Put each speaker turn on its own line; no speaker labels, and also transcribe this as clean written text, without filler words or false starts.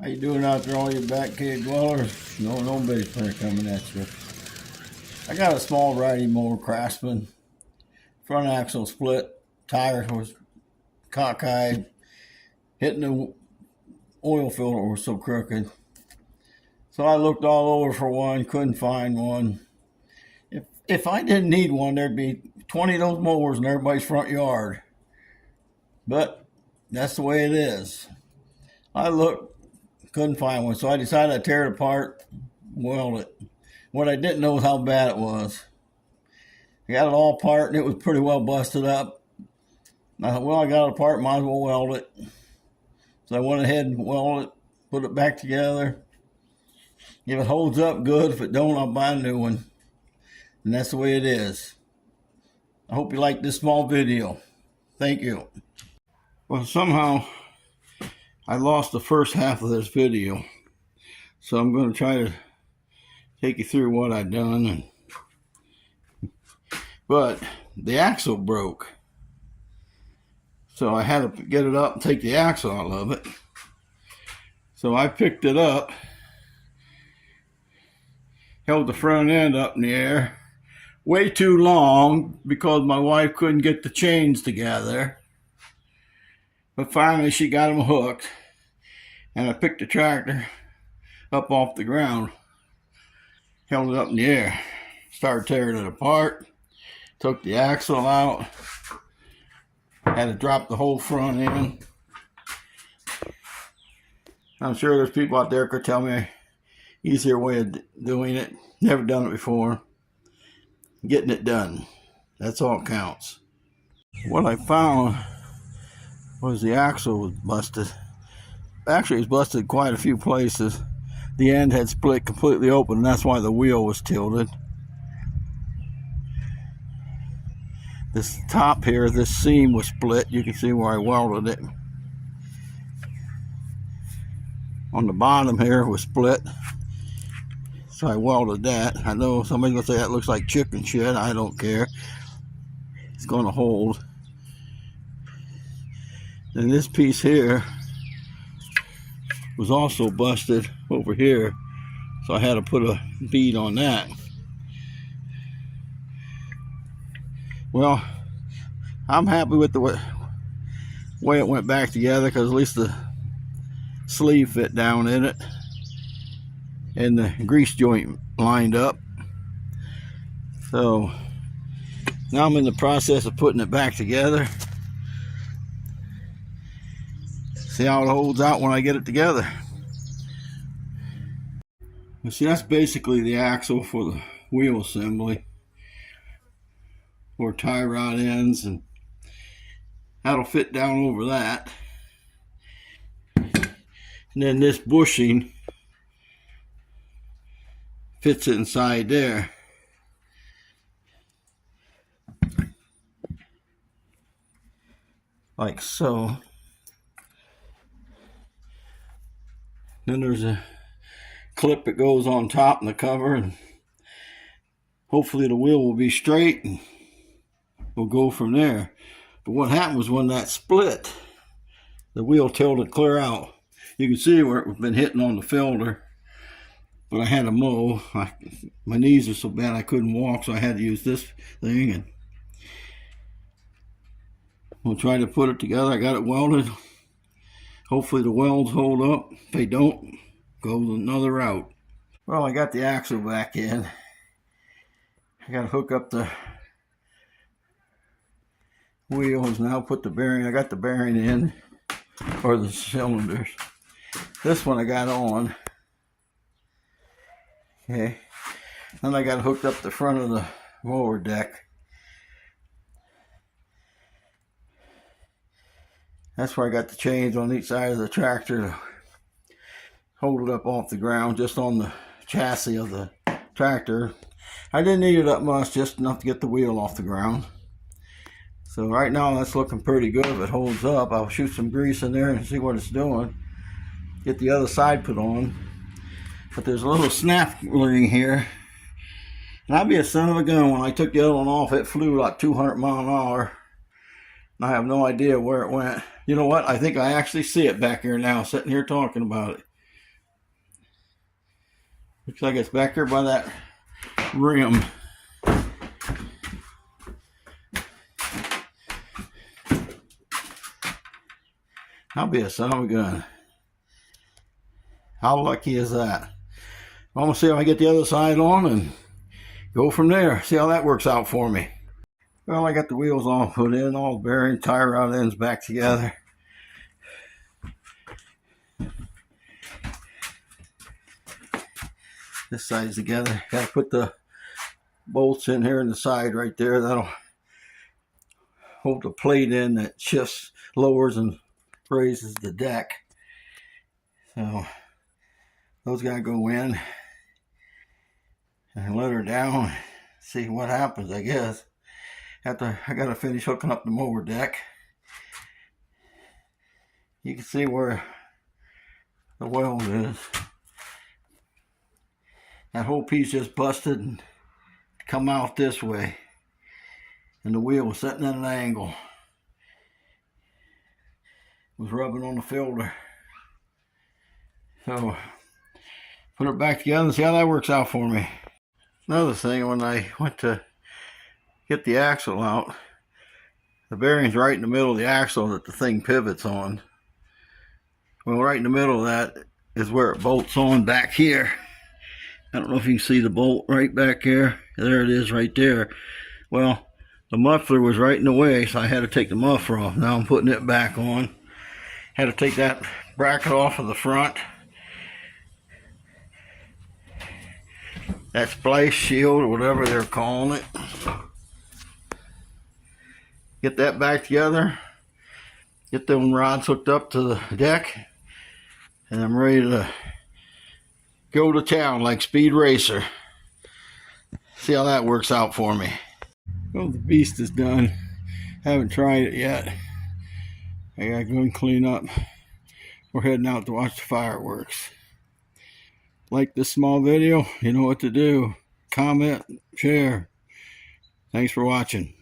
How you doing out there, all you back cave dwellers? Nobody's coming at you. I got a small riding mower, Craftsman. Front axle split, tire was cockeyed, hitting the oil filter was so crooked. So I looked all over for one, couldn't find one. If I didn't need one, there'd be 20 of those mowers in everybody's front yard. But that's the way it is. I looked, couldn't find one, so I decided to tear it apart, weld it. What I didn't know was how bad it was. I got it all apart, and it was pretty well busted up. I thought, well, I got it apart, might as well weld it. So I went ahead and welded it, put it back together. If it holds up, good. If it don't, I'll buy a new one. And that's the way it is. I hope you like this small video. Thank you. Well, somehow I lost the first half of this video. So I'm going to try to take you through what I've done. But the axle broke. So I had to get it up and take the axle out of it. So I picked it up, held the front end up in the air, way too long because my wife couldn't get the chains together. But finally she got them hooked, and I picked the tractor up off the ground, held it up in the air, started tearing it apart, took the axle out, had to drop the whole front end. I'm sure there's people out there could tell me an easier way of doing it. Never done it before. Getting it done. That's all that counts. What I found was the axle was busted. Actually, it was busted quite a few places. The end had split completely open, and that's why the wheel was tilted. This top here, this seam was split. You can see where I welded it. On the bottom here was split, so I welded that. I know somebody's gonna say that looks like chicken shit. I don't care. It's gonna hold. And this piece here was also busted over here, so I had to put a bead on that. Well, I'm happy with the way it went back together, because at least the sleeve fit down in it and the grease joint lined up. So now I'm in the process of putting it back together. See how it holds out when I get it together. You see, that's basically the axle for the wheel assembly, or tie rod ends, and that'll fit down over that. And then this bushing fits inside there. Like so. Then there's a clip that goes on top in the cover, and hopefully the wheel will be straight and we'll go from there. But what happened was, when that split, the wheel tilted clear out. You can see where it's been hitting on the filter, but I had to mow. My knees are so bad I couldn't walk, so I had to use this thing, and we'll try to put it together. I got it welded. Hopefully the welds hold up. If they don't, go another route. Well, I got the axle back in. I got to hook up the wheels now, put the bearing. I got the bearing in, or the cylinders. This one I got on. Okay. Then I got hooked up the front of the mower deck. That's where I got the chains on each side of the tractor to hold it up off the ground, just on the chassis of the tractor. I didn't need it up much, just enough to get the wheel off the ground. So right now that's looking pretty good. If it holds up, I'll shoot some grease in there and see what it's doing. Get the other side put on. But there's a little snap ring here. And I'd be a son of a gun. When I took the other one off, it flew like 200 miles an hour. And I have no idea where it went. You know what? I think I actually see it back here now, sitting here talking about it. Looks like it's back there by that rim. I'll be a son of a gun. How lucky is that? I'm gonna see if I get the other side on and go from there. See how that works out for me. Well, I got the wheels all put in, all bearing, tire rod ends back together. This side's together. Got to put the bolts in here in the side right there. That'll hold the plate in that shifts, lowers, and raises the deck. So those gotta go in and let her down. See what happens, I guess. I gotta finish hooking up the mower deck. You can see where the weld is. That whole piece just busted and come out this way. And the wheel was sitting at an angle. It was rubbing on the filter. So put it back together and see how that works out for me. Another thing, when I went to get the axle out, the bearing's right in the middle of the axle that the thing pivots on. Well, right in the middle of that is where it bolts on back here. I don't know if you can see the bolt right back there. There it is right there. Well, the muffler was right in the way, so I had to take the muffler off. Now I'm putting it back on. Had to take that bracket off of the front. That splice shield, or whatever they're calling it. Get that back together. Get them rods hooked up to the deck. And I'm ready to go to town like Speed Racer. See how that works out for me. Well, the beast is done. Haven't tried it yet. I gotta go and clean up. We're heading out to watch the fireworks. Like this small video, you know what to do. Comment, share. Thanks for watching.